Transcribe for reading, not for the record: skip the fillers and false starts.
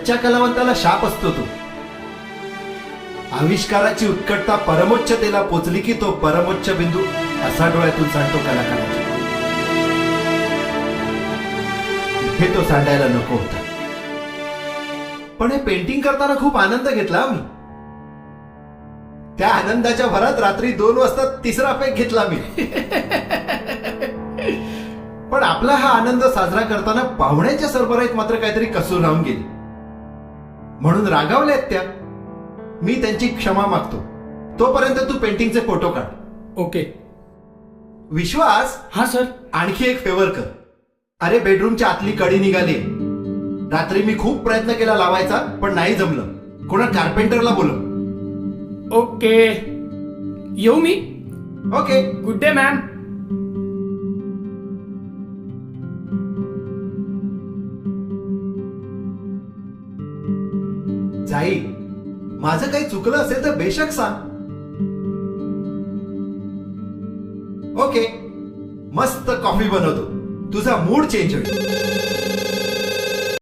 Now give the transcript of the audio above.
सच्च्या कलावंताला शाप असतो तो. आविष्काराची उत्कटता परमोच्चतेला पोचली की तो परमोच्च बिंदू असा डोळ्यातून सांडतो कलाकाराच्या. इथे तो सांडायला नको होता. पण हे पेंटिंग करताना खूप आनंद घेतला मी. त्या आनंदाच्या भरात रात्री 2 वाजता तिसरा पेग घेतला मी. पण आपला हा आनंद साजरा करताना पाहुण्याच्या सरबराईत मात्र काहीतरी कसूर राहून गेली. म्हणून रागावल्यात त्या. मी त्यांची क्षमा मागतो. तोपर्यंत तू पेंटिंगचे फोटो काढ. ओके. विश्वास, हा सर. आणखी एक फेवर कर. अरे बेडरूमच्या आतली कडी निघाली. रात्री मी खूप प्रयत्न केला लावायचा पण नाही जमलं. कोणा कार्पेंटरला बोलव. ओके. येऊ मी. ओके. Good day ma'am. जाई, माझं काही चुकलं असेल तर बेशक सांग. ओके. मस्त कॉफी बनवतो. तुझा मूड चेंज होईल.